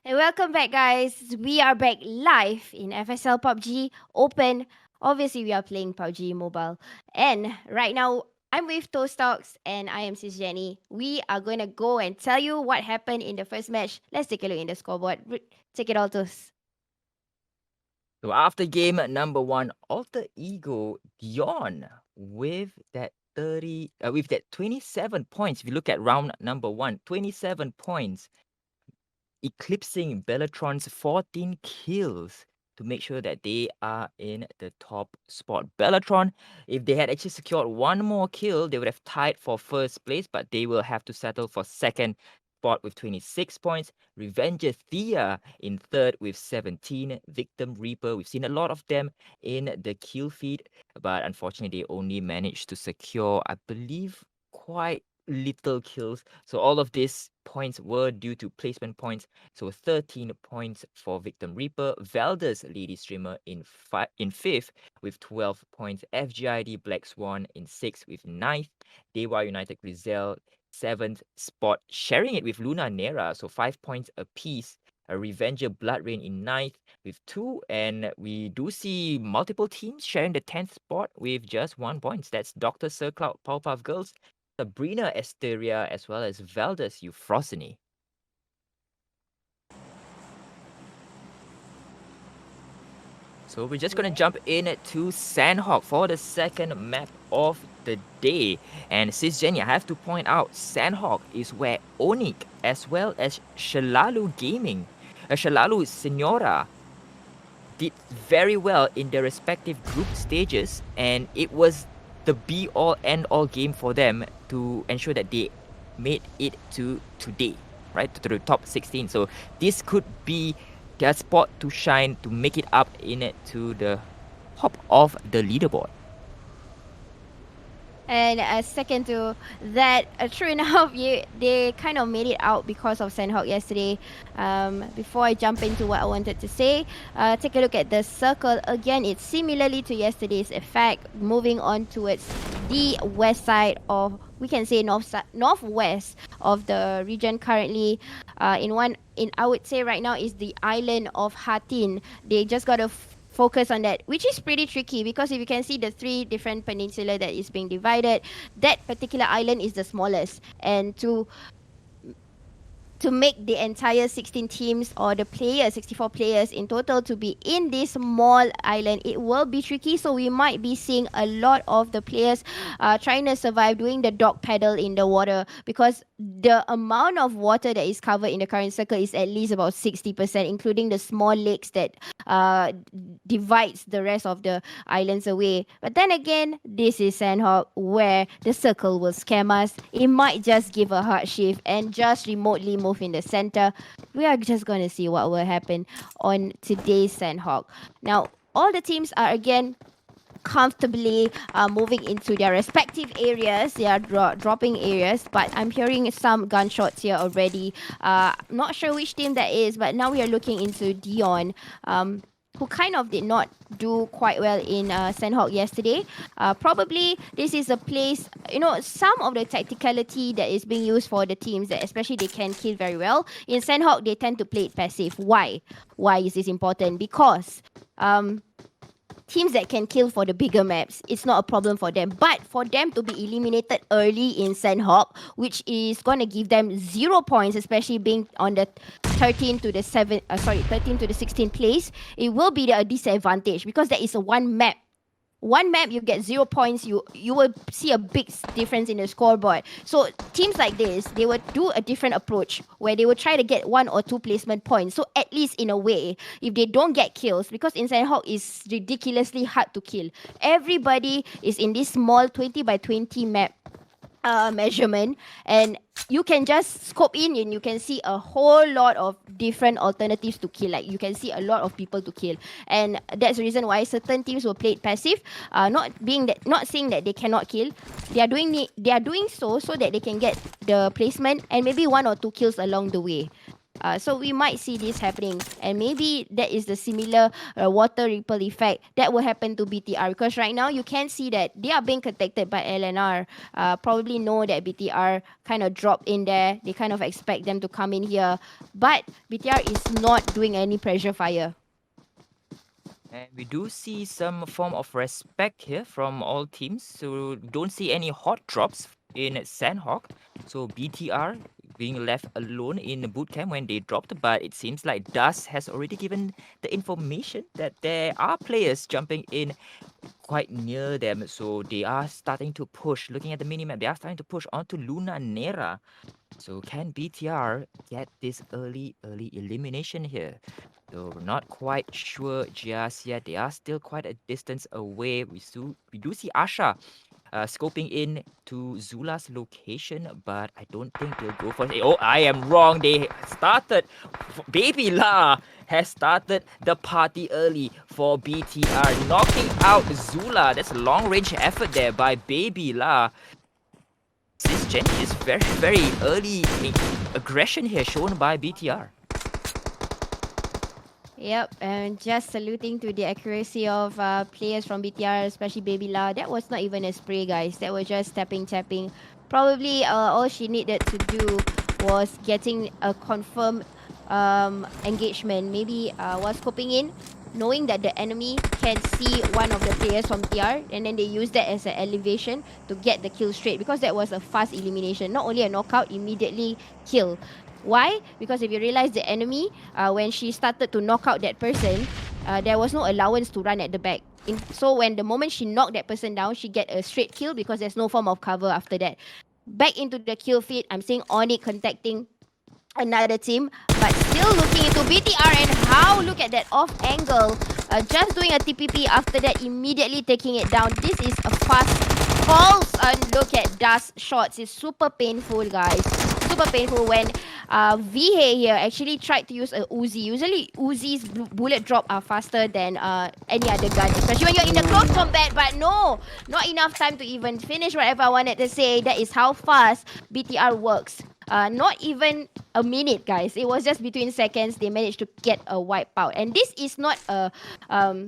Hey, welcome back, guys. We are back live in FSL PUBG Open. Obviously, we are playing PUBG Mobile. And right now, I'm with Toast Talks and I am Sis Jenny. We are going to go and tell you what happened in the first match. Let's take a look in the scoreboard. Take it all, Toast. So after game number one, Alter Ego Dion with that 27 points. If you look at round number one, 27 points, eclipsing Bellatron's 14 kills to make sure that they are in the top spot. Bellatron, if they had actually secured one more kill, they would have tied for first place, but they will have to settle for second spot with 26 points. Revenger Thea in third with 17. Victim Reaper, we've seen a lot of them in the kill feed, but unfortunately they only managed to secure, I believe, quite little kills. So all of these points were due to placement points. So 13 points for Victim Reaper. Valdez, lady streamer, in fifth with 12 points. FGID Black Swan in sixth with ninth. Dewa United Grizel, seventh spot, sharing it with Luna Nera. So 5 points apiece. A Revenger Blood Rain in ninth with two, and we do see multiple teams sharing the 10th spot with just 1 point. That's Dr. Sir Cloud Powerpuff Girls, Sabrina Esteria, as well as Valdez Euphrosyne. So we're just gonna jump in to Sandhawk for the second map of the day. And Sis Jenny, I have to point out, Sandhawk is where Onik as well as Shalalu Gaming, Shalalu Senora, did very well in their respective group stages, and it was the be-all end-all game for them to ensure that they made it to today, right, to the top 16. So this could be their spot to shine, to make it up in it to the top of the leaderboard. And second to that, true enough, they kind of made it out because of Sandhawk yesterday. Before I jump into what I wanted to say, take a look at the circle. Again, it's similarly to yesterday's effect, moving on towards the west side of, we can say northwest of the region currently. I would say right now is the island of Hatin. They just got to focus on that, which is pretty tricky because if you can see the three different peninsula that is being divided, that particular island is the smallest, and to make the entire 16 teams or the players, 64 players in total, to be in this small island, it will be tricky. So we might be seeing a lot of the players trying to survive doing the dog paddle in the water, because the amount of water that is covered in the current circle is at least about 60%, including the small lakes that divides the rest of the islands away. But then again, this is Sandhawk, where the circle will scam us. It might just give a hard shift and just remotely move in the center. We are just going to see what will happen on today's Sandhawk. Now, all the teams are again comfortably moving into their respective areas. They are dropping areas, but I'm hearing some gunshots here already. Not sure which team that is, but now we are looking into Dion. Who kind of did not do quite well in Sandhawk yesterday. Probably this is a place, some of the tacticality that is being used for the teams that especially they can kill very well. In Sandhawk, they tend to play it passive. Why? Why is this important? Because teams that can kill for the bigger maps, it's not a problem for them. But for them to be eliminated early in Sandhawk, which is going to give them 0 points, especially being on the 13 to the 16th place, it will be a disadvantage because there is a one map you get 0 points, you will see a big difference in the scoreboard. So teams like this, they will do a different approach where they will try to get 1 or 2 placement points. So at least in a way, if they don't get kills, because Inside Hawk is ridiculously hard to kill, everybody is in this small 20 by 20 map measurement, and you can just scope in and you can see a whole lot of different alternatives to kill. Like you can see a lot of people to kill, and that's the reason why certain teams will play it passive. Not saying that they cannot kill. They are doing so that they can get the placement and maybe 1 or 2 kills along the way. So we might see this happening, and maybe that is the similar water ripple effect that will happen to BTR, because right now you can see that they are being contacted by LNR. Probably know that BTR kind of dropped in there. They kind of expect them to come in here, but BTR is not doing any pressure fire. And we do see some form of respect here from all teams. So don't see any hot drops in Sandhawk. So BTR being left alone in the boot camp when they dropped, but it seems like Dust has already given the information that there are players jumping in quite near them. So they are starting to push. Looking at the minimap, they are starting to push onto Luna Nera. So can BTR get this early elimination here? So we're not quite sure just yet. They are still quite a distance away. We do see Asha scoping in to Zula's location, but I don't think they'll go for it. Oh, I am wrong. They started. Baby La has started the party early for BTR, knocking out Zula. That's a long range effort there by Baby La. This Jenny is very early aggression here shown by BTR. Yep, and just saluting to the accuracy of players from BTR, especially Baby La. That was not even a spray, guys. That was just tapping. Probably all she needed to do was getting a confirmed engagement. Maybe was scoping in, knowing that the enemy can see one of the players from TR, and then they use that as an elevation to get the kill straight, because that was a fast elimination. Not only a knockout, immediately kill. Why? Because if you realize the enemy, when she started to knock out that person, there was no allowance to run at the back. So when the moment she knocked that person down, she get a straight kill because there's no form of cover after that. Back into the kill feed, I'm seeing Onyx contacting another team, but still looking into BTR, and how look at that off angle, just doing a TPP after that, immediately taking it down. This is a fast pulse, and look at Dust shots. It's super painful, guys. Super painful when VH here actually tried to use a Uzi. Usually Uzi's bullet drop are faster than any other gun, especially when you're in the close combat. But no, not enough time to even finish whatever I wanted to say. That is how fast BTR works. Not even a minute, guys. It was just between seconds they managed to get a wipeout. And um,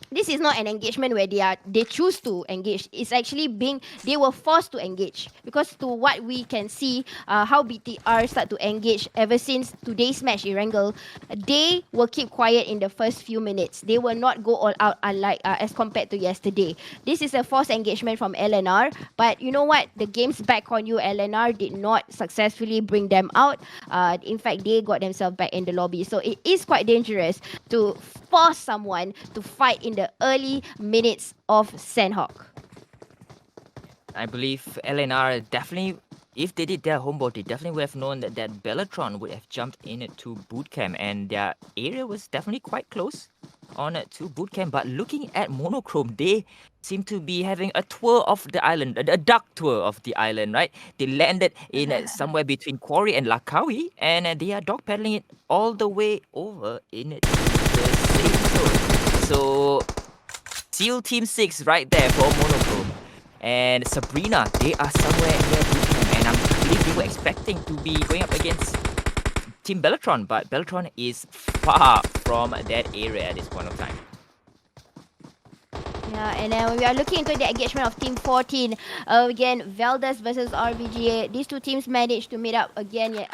this is not an engagement where they choose to engage. It's actually being they were forced to engage, because to what we can see, how BTR start to engage ever since today's match, Erangel, they will keep quiet in the first few minutes. They will not go all out, unlike as compared to yesterday. This is a forced engagement from LNR, but you know what? The game's back on you. LNR did not successfully bring them out. In fact, they got themselves back in the lobby. So it is quite dangerous to force someone to fight in the early minutes of Sandhawk. I believe LNR definitely, if they did their homework, they definitely would have known that Bellatron would have jumped into bootcamp, and their area was definitely quite close on to bootcamp. But looking at Monochrome, they seem to be having a tour of the island, a duck tour of the island, right? They landed in somewhere between Quarry and Lakawi, and they are dog paddling it all the way over into the safe zone. So SEAL Team 6 right there for Monochrome. And Sabrina, they are somewhere near bootcamp, and I believe they were expecting to be going up against Team Bellatron, but Bellatron is far from that area at this point of time. Yeah, and then we are looking into the engagement of Team 14. Again, Valdez versus RVGA. These two teams managed to meet up again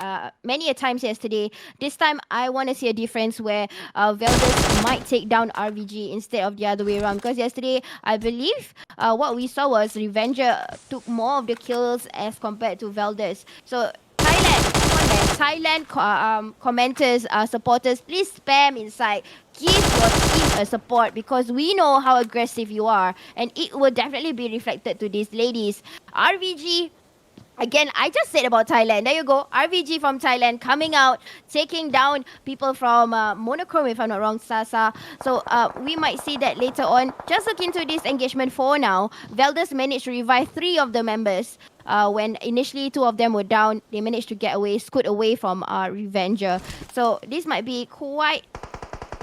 many a times yesterday. This time, I want to see a difference where Valdez might take down RVG instead of the other way around. Because yesterday, I believe what we saw was Revenger took more of the kills as compared to Valdez. So Thailand, come on man. Thailand commenters, supporters, please spam inside. Give your team a support, because we know how aggressive you are, and it will definitely be reflected to these ladies. RVG. Again, I just said about Thailand. There you go. RVG from Thailand coming out, taking down people from Monochrome, if I'm not wrong, Sasa. So we might see that later on. Just look into this engagement for now. Velders managed to revive 3 of the members. When initially 2 of them were down, they managed to get away, scoot away from Revenger. So this might be quite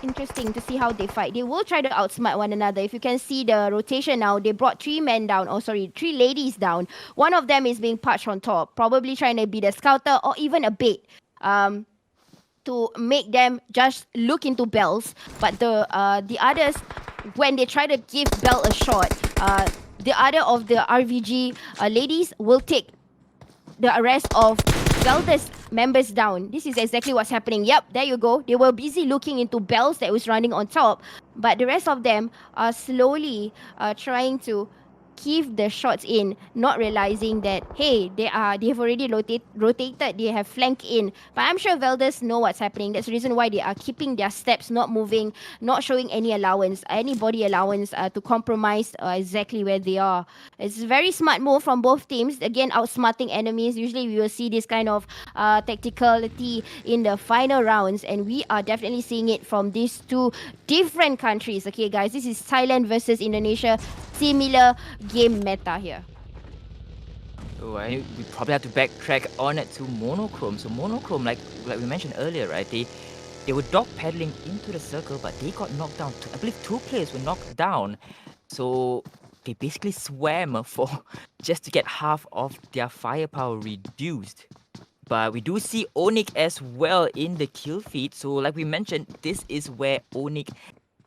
interesting to see how they fight. They will try to outsmart one another. If you can see the rotation now, they brought 3 men down. Oh, sorry, 3 ladies down. One of them is being patched on top, probably trying to be the scouter or even a bait. Um, to make them just look into bells. But the others, when they try to give Bell a shot, the other of the RVG ladies will take the rest of Velda's members down. This is exactly what's happening. Yep, there you go. They were busy looking into bells that was running on top, but the rest of them are slowly trying to keep the shots in, not realizing that hey, they've already rotated, they have flank in. But I'm sure Velders know what's happening. That's the reason why they are keeping their steps, not moving, not showing any allowance, any body allowance to compromise exactly where they are. It's a very smart move from both teams. Again, outsmarting enemies. Usually we will see this kind of tacticality in the final rounds, and we are definitely seeing it from these two different countries. Okay, guys, this is Thailand versus Indonesia. Similar game meta here. Oh, we probably have to backtrack on it to monochrome. So monochrome, like we mentioned earlier, right? They were dog paddling into the circle, but they got knocked down. I believe 2 players were knocked down. So they basically swam for just to get half of their firepower reduced. But we do see Onyx as well in the kill feed. So like we mentioned, this is where Onyx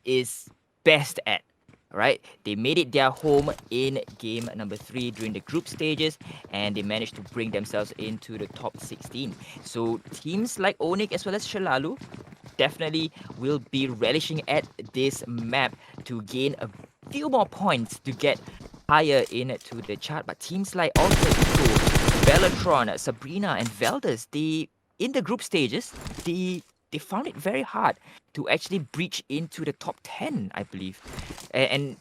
is best at. Right? They made it their home in game number 3 during the group stages, and they managed to bring themselves into the top 16. So teams like Onyx as well as Shalalu definitely will be relishing at this map to gain a few more points to get higher into the chart. But teams like Alter Ego, Bellatron, Sabrina, and Velders, they in the group stages, they found it very hard to actually breach into the top 10, I believe. And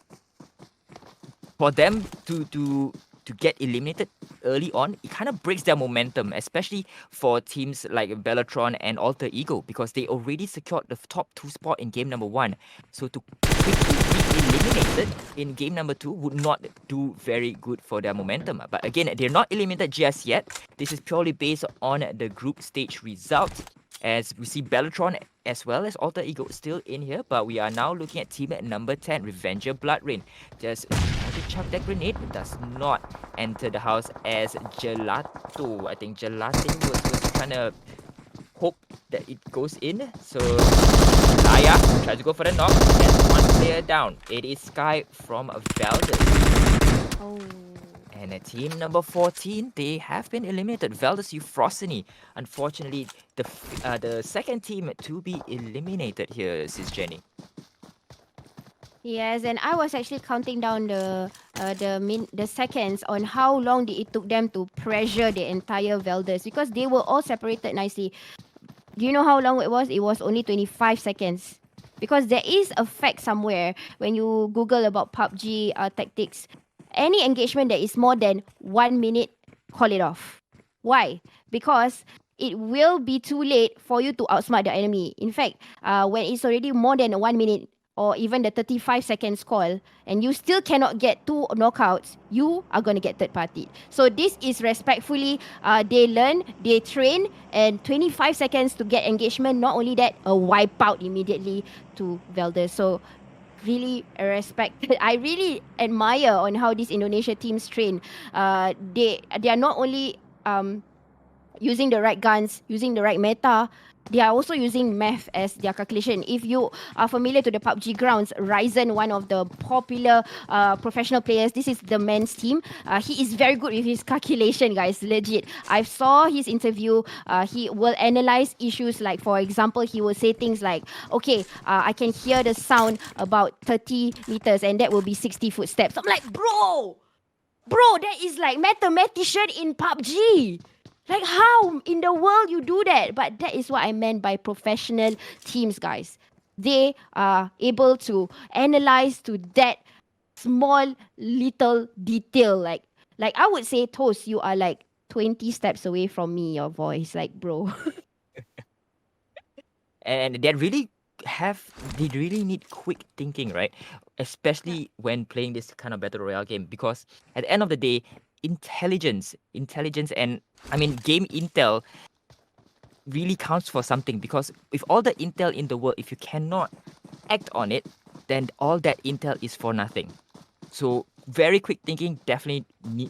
for them to get eliminated early on, it kind of breaks their momentum, especially for teams like Bellatron and Alter Ego, because they already secured the top 2 spot in game number 1. So to quickly be eliminated in game number 2 would not do very good for their momentum. But again, they're not eliminated just yet. This is purely based on the group stage results, as we see Bellatron as well as Alter Ego still in here. But we are now looking at team at number 10, Revenger Blood Rain. Just trying to chuck that grenade, does not enter the house as Gelato. I think Gelato was trying to hope that it goes in. So Laya tries to go for the knock. Gets one player down. It is Sky from Valdez. Oh. And at team number 14, they have been eliminated. Valdez Euphrosyne. Unfortunately, the second team to be eliminated here, Sis Jenny. Yes, and I was actually counting down the seconds on how long it took them to pressure the entire Velders, because they were all separated nicely. Do you know how long it was? It was only 25 seconds. Because there is a fact somewhere when you Google about PUBG tactics. Any engagement that is more than 1 minute, call it off. Why? Because it will be too late for you to outsmart the enemy. In fact, when it's already more than 1 minute, or even the 35 seconds call, and you still cannot get 2 knockouts, you are going to get third party. So this is respectfully, they learn, they train, and 25 seconds to get engagement. Not only that, a wipeout immediately to Velder. So really respect. I really admire on how these Indonesia teams train. They are not only using the right guns, using the right meta, they are also using math as their calculation. If you are familiar to the PUBG grounds, Ryzen, one of the popular professional players, this is the men's team. He is very good with his calculation, guys. Legit. I saw his interview. He will analyze issues like, for example, he will say things like, okay, I can hear the sound about 30 meters, and that will be 60 footsteps. I'm like, bro, that is like mathematician in PUBG. Like, how in the world you do that? But that is what I meant by professional teams, guys. They are able to analyze to that small little detail. Like I would say, Toast, you are like 20 steps away from me, your voice. Like, bro. And they really need quick thinking, right? Especially when playing this kind of battle royale game, because at the end of the day, intelligence, and I mean game intel really counts for something, because with all the intel in the world, if you cannot act on it, then all that intel is for nothing. So very quick thinking definitely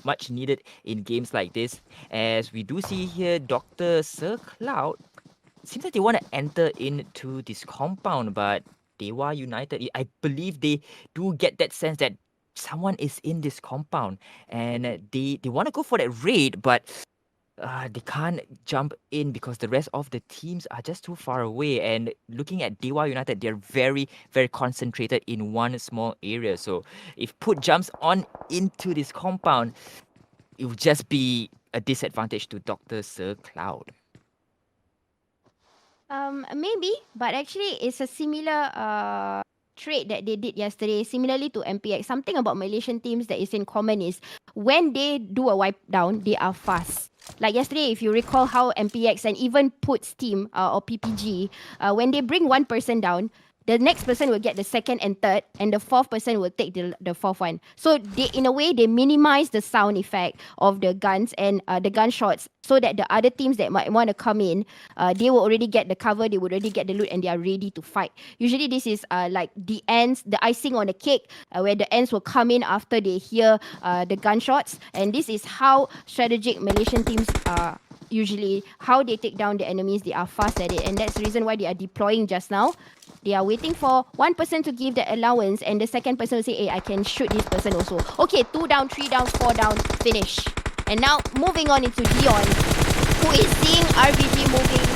much needed in games like this, as we do see here Dr. Sir Cloud seems like they want to enter into this compound, but Dewa United, I believe they do get that sense that someone is in this compound, and they want to go for that raid, but they can't jump in because the rest of the teams are just too far away. And looking at Dewa United, they're very, very concentrated in one small area. So if Put jumps on into this compound, it would just be a disadvantage to Dr. Sir Cloud. Maybe, but actually, it's a similar trade that they did yesterday, similarly to MPX. Something about Malaysian teams that is in common is when they do a wipe down, they are fast. Like yesterday, if you recall how MPX and even Put's team or PPG, when they bring one person down, the next person will get the second and third, and the fourth person will take the fourth one. So they, in a way, they minimize the sound effect of the guns and the gunshots, so that the other teams that might want to come in, they will already get the cover, they would already get the loot, and they are ready to fight. Usually, this is like the ends, the icing on the cake, where the ends will come in after they hear the gunshots, and this is how strategic Malaysian teams are. Usually, how they take down the enemies, they are fast at it, and that's the reason why they are deploying just now. They are waiting for one person to give the allowance, and the second person will say, "Hey, I can shoot this person also." Okay, 2 down, 3 down, 4 down, finish. And now moving on into Dion, who is seeing RBG moving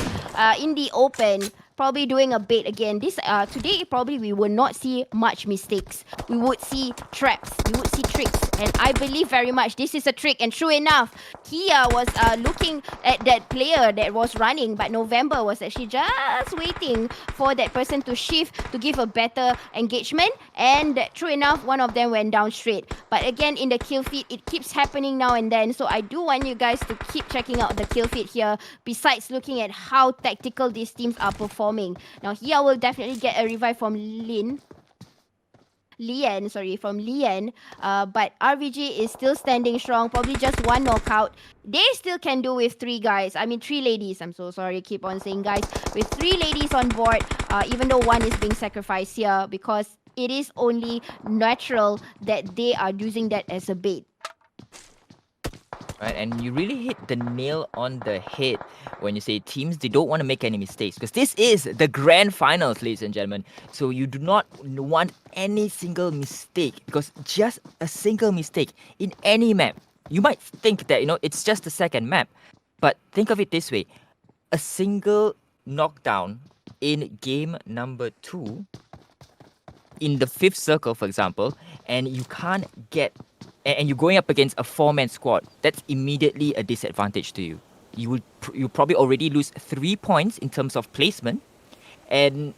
in the open, probably doing a bait again. This today probably we will not see much mistakes. We would see traps, we would see tricks, and I believe very much this is a trick. And true enough, Kia was looking at that player that was running, but November was actually just waiting for that person to shift to give a better engagement. And true enough, one of them went down straight. But again, in the kill feed, it keeps happening now and then. So I do want you guys to keep checking out the kill feed here. Besides looking at how tactical these teams are performing. Now here I will definitely get a revive from from Lian. But RVG is still standing strong. Probably just one knockout. They still can do with 3 guys. I mean, 3 ladies. I'm so sorry. Keep on saying guys. With 3 ladies on board, even though one is being sacrificed here, because it is only natural that they are using that as a bait. Right, and you really hit the nail on the head when you say teams, they don't want to make any mistakes, because this is the grand finals, ladies and gentlemen. So you do not want any single mistake, because just a single mistake in any map, you might think that it's just the second map, but think of it this way: a single knockdown in game number 2 in the 5th circle, for example, and you can't get, and you're going up against a 4-man squad, that's immediately a disadvantage to you. You probably already lose 3 points in terms of placement, and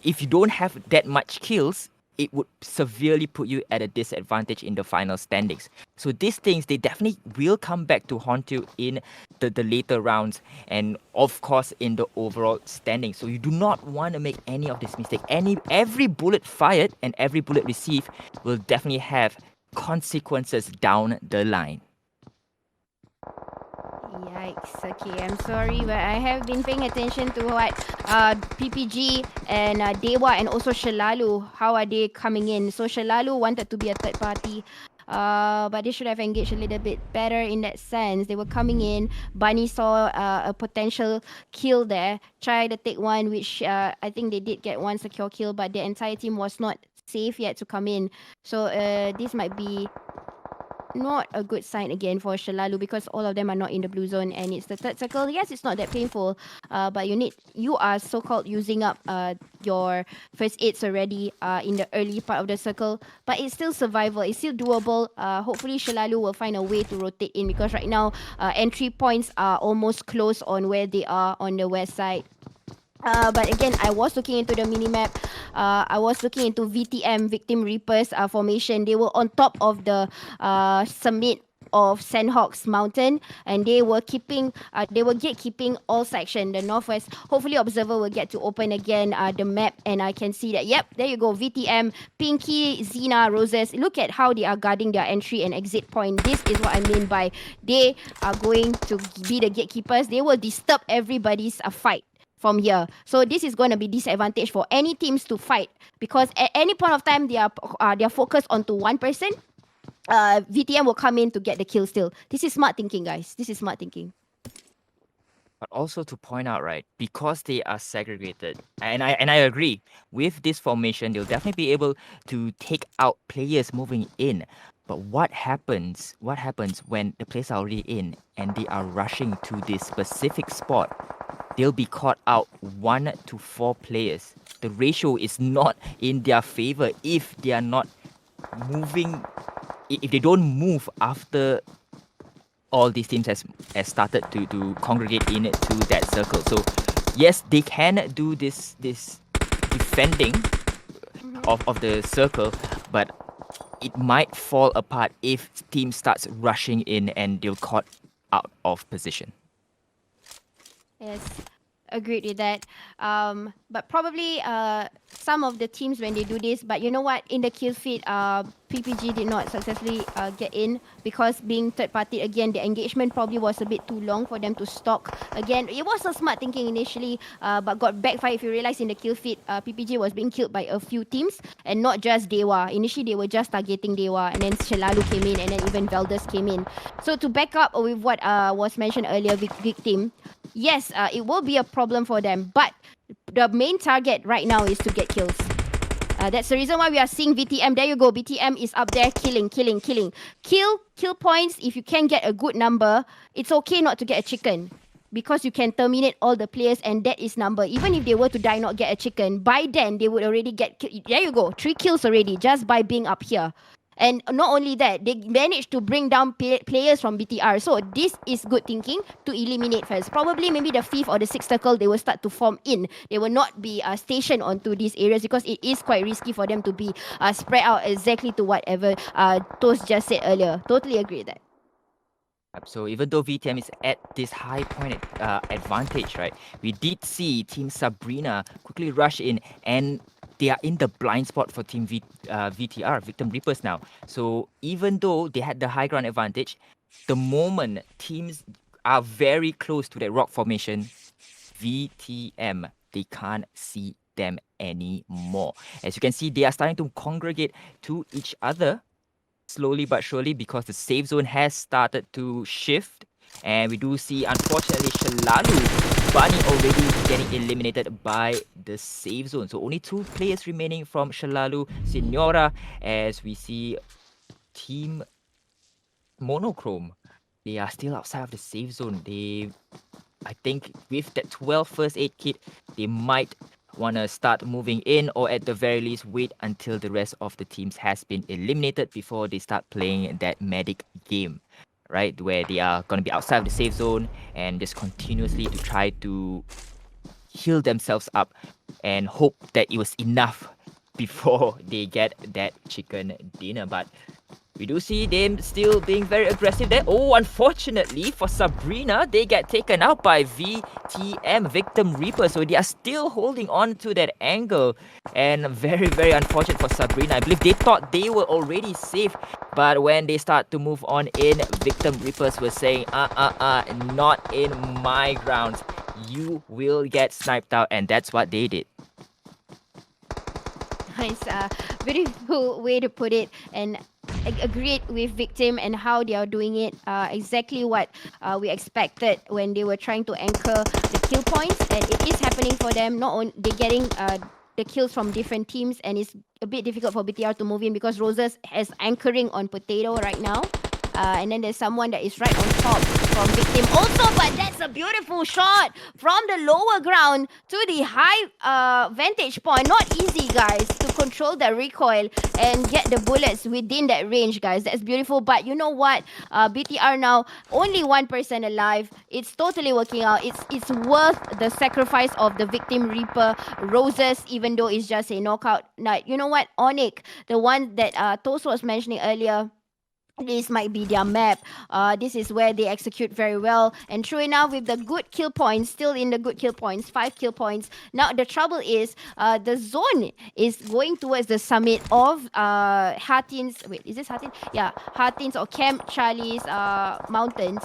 if you don't have that much kills, it would severely put you at a disadvantage in the final standings. So these things, they definitely will come back to haunt you in the later rounds, and of course in the overall standing. So you do not want to make any of this mistake. Every bullet fired and every bullet received will definitely have consequences down the line. Yikes. Okay, I'm sorry, but I have been paying attention to what PPG and Dewa and also Shalalu, how are they coming in. So Shalalu wanted to be a third party, but they should have engaged a little bit better in that sense. They were coming in. Bunny saw a potential kill there, tried to take one, which I think they did get one secure kill, but the entire team was not safe yet to come in. So this might be not a good sign again for Shalalu, because all of them are not in the blue zone and it's the third circle. Yes, it's not that painful, but you are so-called using up your first aids already in the early part of the circle, but it's still survival. It's still doable. Hopefully Shalalu will find a way to rotate in, because right now entry points are almost close on where they are on the west side. But again, I was looking into the minimap. I was looking into VTM, Victim Reapers formation. They were on top of the summit of Sandhawks Mountain, and they were gatekeeping all section, the northwest. Hopefully Observer will get to open again the map, and I can see that, yep, there you go, VTM, Pinky, Xena, Roses. Look at how they are guarding their entry and exit point. This is what I mean by they are going to be the gatekeepers. They will disturb everybody's fight from here. So this is going to be disadvantage for any teams to fight, because at any point of time they are focused onto one person. VTM will come in to get the kill still. This is smart thinking, guys. This is smart thinking. But also to point out, right, because they are segregated, and I agree with this formation, they'll definitely be able to take out players moving in. But what happens? What happens when the players are already in and they are rushing to this specific spot? They'll be caught out 1 to 4 players. The ratio is not in their favor if they are not moving. If they don't move after all these teams has started to congregate into that circle. So yes, they can do this defending of the circle, but it might fall apart if team starts rushing in and they're caught out of position. Yes, agreed with that. But probably some of the teams when they do this, but you know what? In the kill feed, PPG did not successfully get in because being third party again, the engagement probably was a bit too long for them to stalk. Again, it was a smart thinking initially, but got backfire. If you realize in the kill feed, PPG was being killed by a few teams and not just Dewa. Initially, they were just targeting Dewa, and then Shelalu came in, and then even Veldus came in. So to back up with what was mentioned earlier, victim. Yes, it will be a problem for them, but the main target right now is to get kills. That's the reason why we are seeing VTM. There you go. VTM is up there killing. Kill points. If you can get a good number, it's okay not to get a chicken because you can terminate all the players and that is number. Even if they were to die, not get a chicken, by then they would already get. There you go. 3 kills already just by being up here. And not only that, they managed to bring down players from BTR. So this is good thinking to eliminate first. Probably maybe the fifth or the sixth circle, they will start to form in. They will not be stationed onto these areas because it is quite risky for them to be spread out exactly to whatever Toast just said earlier. Totally agree with that. So even though VTM is at this high point advantage, right, we did see Team Sabrina quickly rush in and they are in the blind spot for Team VTR, Victim Reapers now. So even though they had the high ground advantage, the moment teams are very close to that rock formation, VTM, they can't see them anymore. As you can see, they are starting to congregate to each other slowly but surely because the safe zone has started to shift. And we do see, unfortunately, Shalalu Bunny already getting eliminated by the safe zone. So only 2 players remaining from Shalalu Senora as we see Team Monochrome. They are still outside of the safe zone. I think with that 12 first aid kit, they might want to start moving in or at the very least wait until the rest of the teams has been eliminated before they start playing that medic game, right? Where they are going to be outside of the safe zone and just continuously to try to heal themselves up and hope that it was enough before they get that chicken dinner. But we do see them still being very aggressive there. Oh, unfortunately for Sabrina, they get taken out by VTM, Victim Reaper. So they are still holding on to that angle. And very, very unfortunate for Sabrina. I believe they thought they were already safe. But when they start to move on in, Victim Reapers were saying, not in my grounds. You will get sniped out. And that's what they did. Nice, beautiful way to put it, and I agreed with victim and how they are doing it. Exactly what we expected when they were trying to anchor the kill points, and it is happening for them. Not only they getting the kills from different teams, and it's a bit difficult for BTR to move in because Roses is anchoring on Potato right now. And then there's someone that is right on top from victim also, but that's a beautiful shot from the lower ground to the high vantage point. Not easy, guys, to control the recoil and get the bullets within that range, guys. That's beautiful. But you know what? BTR now only 1% alive. It's totally working out. It's worth the sacrifice of the victim Reaper Roses, even though it's just a knockout night. You know what? Onyx, the one that Toast was mentioning earlier, this might be their map. This is where they execute very well. And true enough, with the good kill points, still in the good kill points, 5 kill points. Now, the trouble is the zone is going towards the summit of Hartin's. Wait, is this Hartin? Yeah, Hartin's or Camp Charlie's mountains.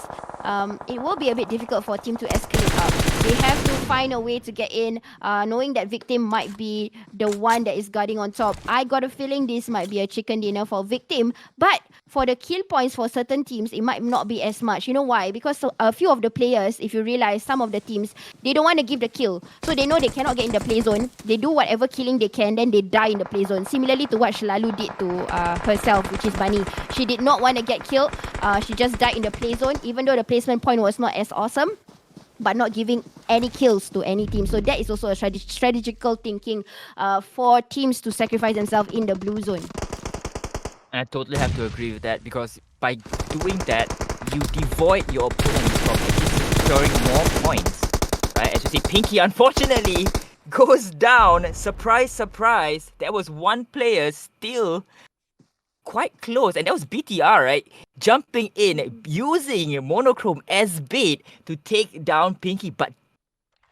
It will be a bit difficult for a team to escalate up. They have to find find a way to get in, knowing that Victim might be the one that is guarding on top. I got a feeling this might be a chicken dinner for Victim, but for the kill points for certain teams, it might not be as much. You know why? Because a few of the players, if you realize, some of the teams, they don't want to give the kill. So they know they cannot get in the play zone. They do whatever killing they can, then they die in the play zone. Similarly to what Shlalu did to herself, which is Bunny. She did not want to get killed. She just died in the play zone, even though the placement point was not as awesome, but not giving any kills to any team. So that is also a strategical thinking for teams to sacrifice themselves in the blue zone. I totally have to agree with that, because by doing that, you devoid your opponents from actually securing more points. Right? As you see, Pinky unfortunately goes down. Surprise, surprise. There was one player still quite close, and that was BTR, right? Jumping in, using Monochrome as bait to take down Pinky. But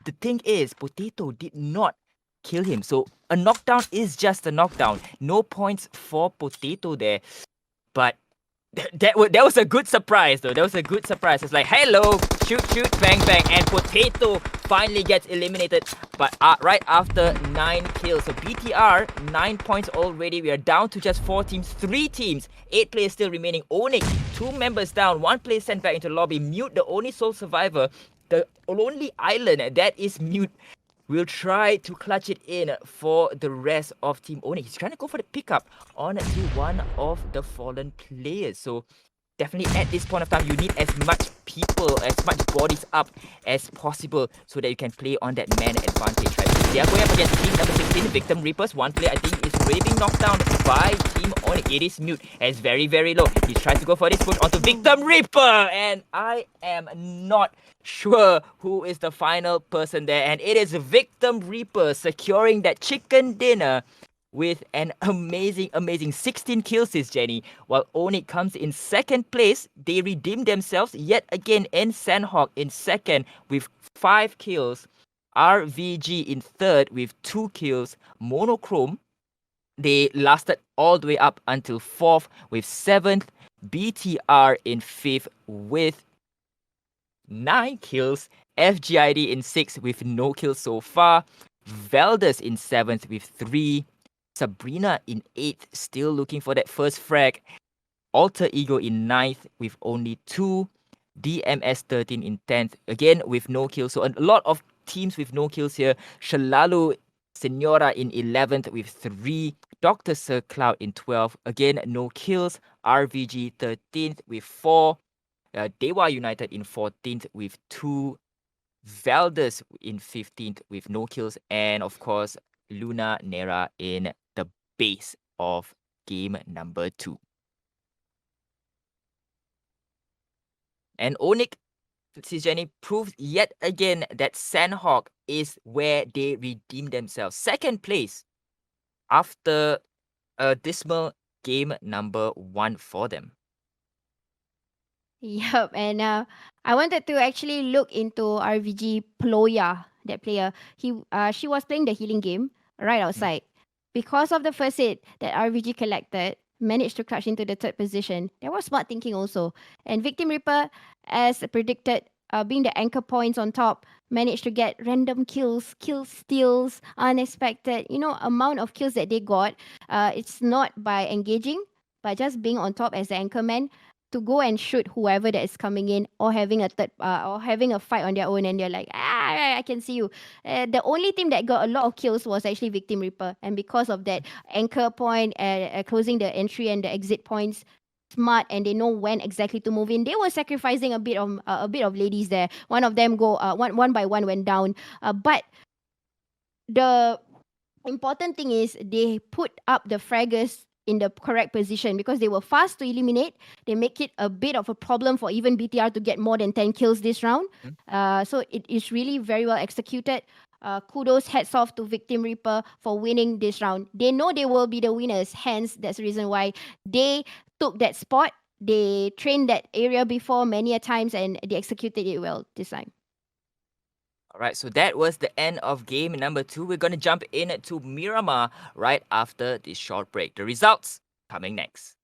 the thing is, Potato did not kill him. So a knockdown is just a knockdown. No points for Potato there. But that was a good surprise, though. That was a good surprise. It's like, hello, shoot, shoot, bang, bang, and Potato finally gets eliminated. But right after 9 kills, so BTR 9 points already. We are down to just 4 teams, 3 teams, 8 players still remaining. Onyx 2 members down, 1 player sent back into the lobby. Mute, the only sole survivor, the only island that is Mute, will try to clutch it in for the rest of Team Onyx. He's trying to go for the pickup on to one of the fallen players. So definitely at this point of time, you need as much people, as much bodies up as possible so that you can play on that man advantage, right? They are going up against team number 16, Victim Reapers. One player, I think, is already being knocked down by Team Onyx. It is Mute, and it's very, very low. He tries to go for this push onto Victim Reaper, and I am not sure who is the final person there, and it is Victim Reaper securing that chicken dinner with an amazing 16 kills, this Jenny. While Onyx comes in second place, they redeemed themselves yet again in Sandhawk in second with 5 kills. RVG in third with 2 kills. Monochrome, they lasted all the way up until fourth with 7th. BTR in 5th with 9 kills. FGID in 6th with no kills so far. Veldus in 7th with 3. Sabrina in 8th, still looking for that first frag. Alter Ego in 9th with only 2. DMS 13 in 10th, again with no kills. So a lot of teams with no kills here. Shalalu Senora in 11th with 3. Dr. Sir Cloud in 12th, again no kills. RVG 13th with 4. Dewa United in 14th with 2. Valdez in 15th with no kills. And of course, Luna Nera in the base of game number 2. And Onyx, Jenny, proved yet again that Sandhawk is where they redeem themselves. Second place after a dismal game number 1 for them. Yep, and I wanted to actually look into RVG Ploya, that player. She was playing the healing game right outside. Because of the first hit that RVG collected, managed to clutch into the third position. There was smart thinking also. And Victim Reaper, as predicted, being the anchor points on top, managed to get random kills, kill steals, unexpected, amount of kills that they got. It's not by engaging, but just being on top as the anchor man to go and shoot whoever that is coming in, or having a or having a fight on their own, and they're like, I can see you. The only team that got a lot of kills was actually Victim Reaper, and because of that anchor point, closing the entry and the exit points, smart, and they know when exactly to move in. They were sacrificing a bit of ladies there. One of them go one by one went down, but the important thing is they put up the fraggers in the correct position because they were fast to eliminate. They make it a bit of a problem for even BTR to get more than 10 kills this round. So it is really very well executed. Kudos, hats off to Victim Reaper for winning this round. They know they will be the winners, hence that's the reason why they took that spot. They trained that area before many a times and they executed it well this time. Alright, so that was the end of game number 2. We're going to jump in to Miramar right after this short break. The results coming next.